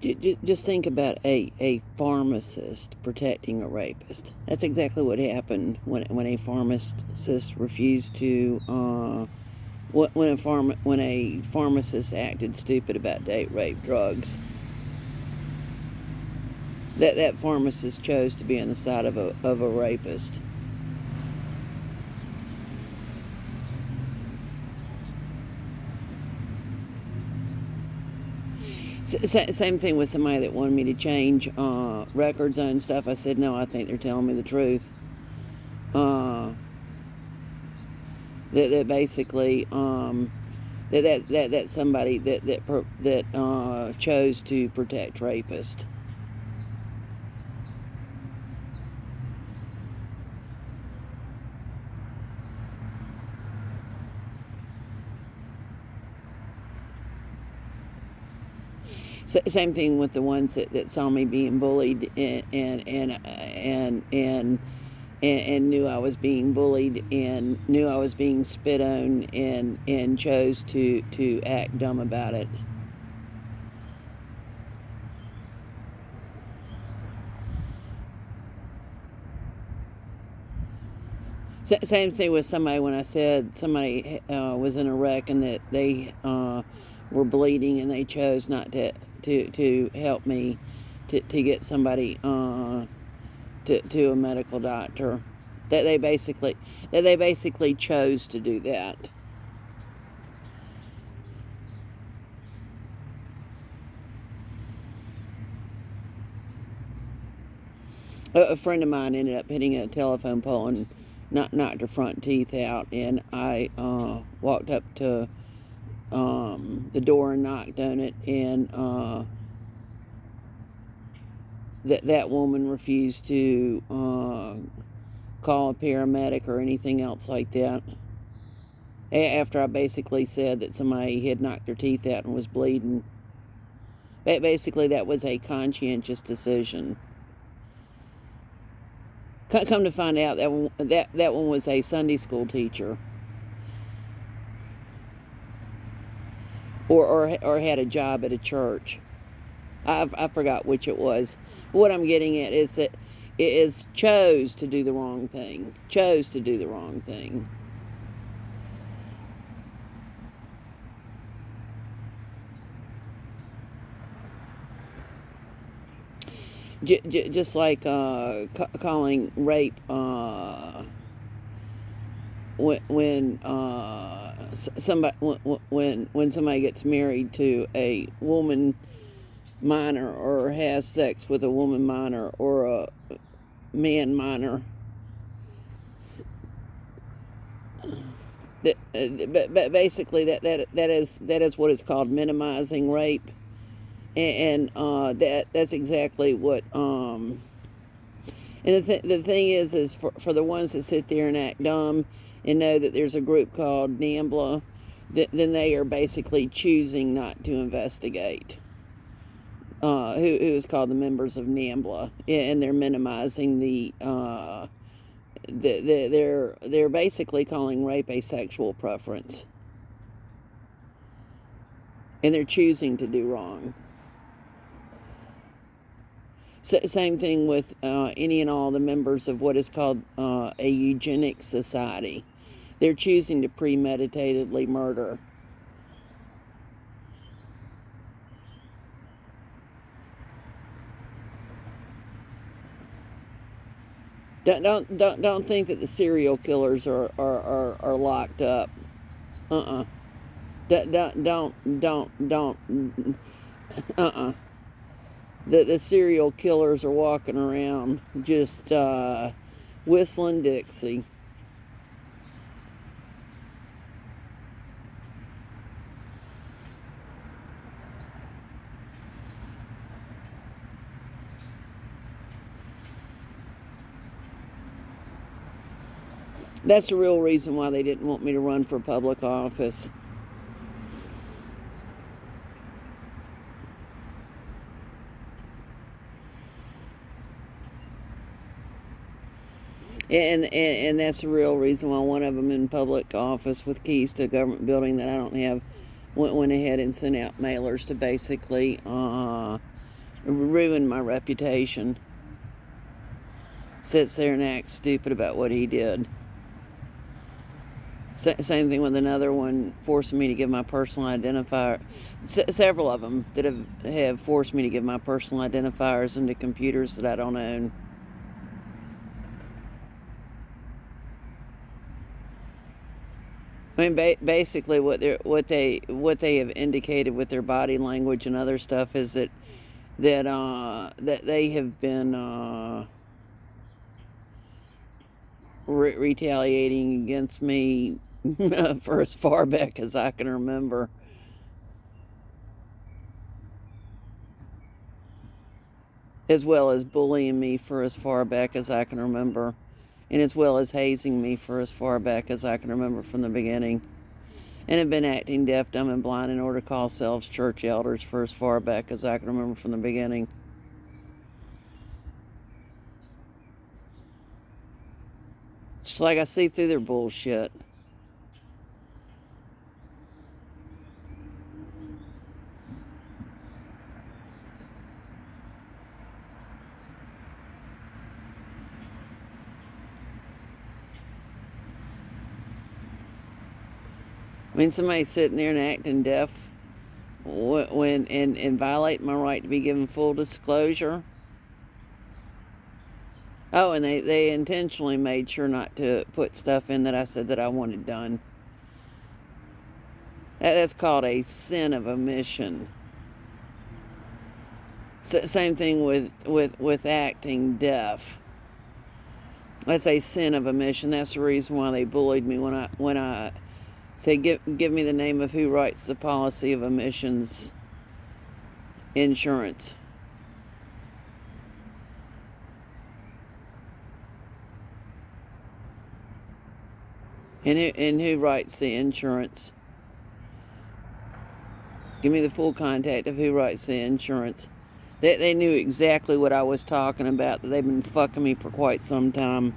Just think about a pharmacist protecting a rapist. That's exactly what happened when a pharmacist refused to when a pharmacist acted stupid about date rape drugs. That pharmacist chose to be on the side of a rapist. Same thing with somebody that wanted me to change records on stuff. I said no. I think they're telling me the truth. That basically that's somebody that chose to protect rapists. Same thing with the ones that saw me being bullied and knew I was being bullied and knew I was being spit on and chose to act dumb about it. Same thing with somebody when I said somebody was in a wreck and that they were bleeding and they chose not to help me to get somebody to a medical doctor. That they basically chose to do that. A friend of mine ended up hitting a telephone pole and knocked her front teeth out, and I walked up to the door and knocked on it, and that woman refused to call a paramedic or anything else like that. After I basically said that somebody had knocked their teeth out and was bleeding. Basically, that was a conscientious decision. Come to find out, that one was a Sunday school teacher, or had a job at a church. I forgot which it was. What I'm getting at is that it is chose to do the wrong thing. Chose to do the wrong thing. Just like calling rape when somebody gets married to a woman minor or has sex with a woman minor or a man minor. But basically that is what is called minimizing rape, and that's exactly what and the thing is for the ones that sit there and act dumb and know that there's a group called NAMBLA, then they are basically choosing not to investigate. Who is called the members of NAMBLA, and they're minimizing they're basically calling rape a sexual preference, and they're choosing to do wrong. Same thing with any and all the members of what is called a eugenics society. They're choosing to premeditatedly murder. Don't think that the serial killers are locked up. Don't. The serial killers are walking around just whistling Dixie. That's the real reason why they didn't want me to run for public office. And that's the real reason why one of them in public office with keys to a government building that I don't have went ahead and sent out mailers to basically ruined my reputation. Sits there and acts stupid about what he did. Same thing with another one, forcing me to give my personal identifier. Several of them that have forced me to give my personal identifiers into computers that I don't own. I mean, basically, what they have indicated with their body language and other stuff is that they have been retaliating against me for as far back as I can remember. As well as bullying me for as far back as I can remember. And as well as hazing me for as far back as I can remember from the beginning. And have been acting deaf, dumb, and blind in order to call themselves church elders for as far back as I can remember from the beginning. Just like I see through their bullshit. I mean, somebody sitting there and acting deaf and violating my right to be given full disclosure. Oh, and they intentionally made sure not to put stuff in that I said that I wanted done. That's called a sin of omission. Same thing with acting deaf. That's a sin of omission. That's the reason why they bullied me when I say give me the name of who writes the policy of omissions insurance. And who writes the insurance? Give me the full contact of who writes the insurance. They knew exactly what I was talking about. They've been fucking me for quite some time.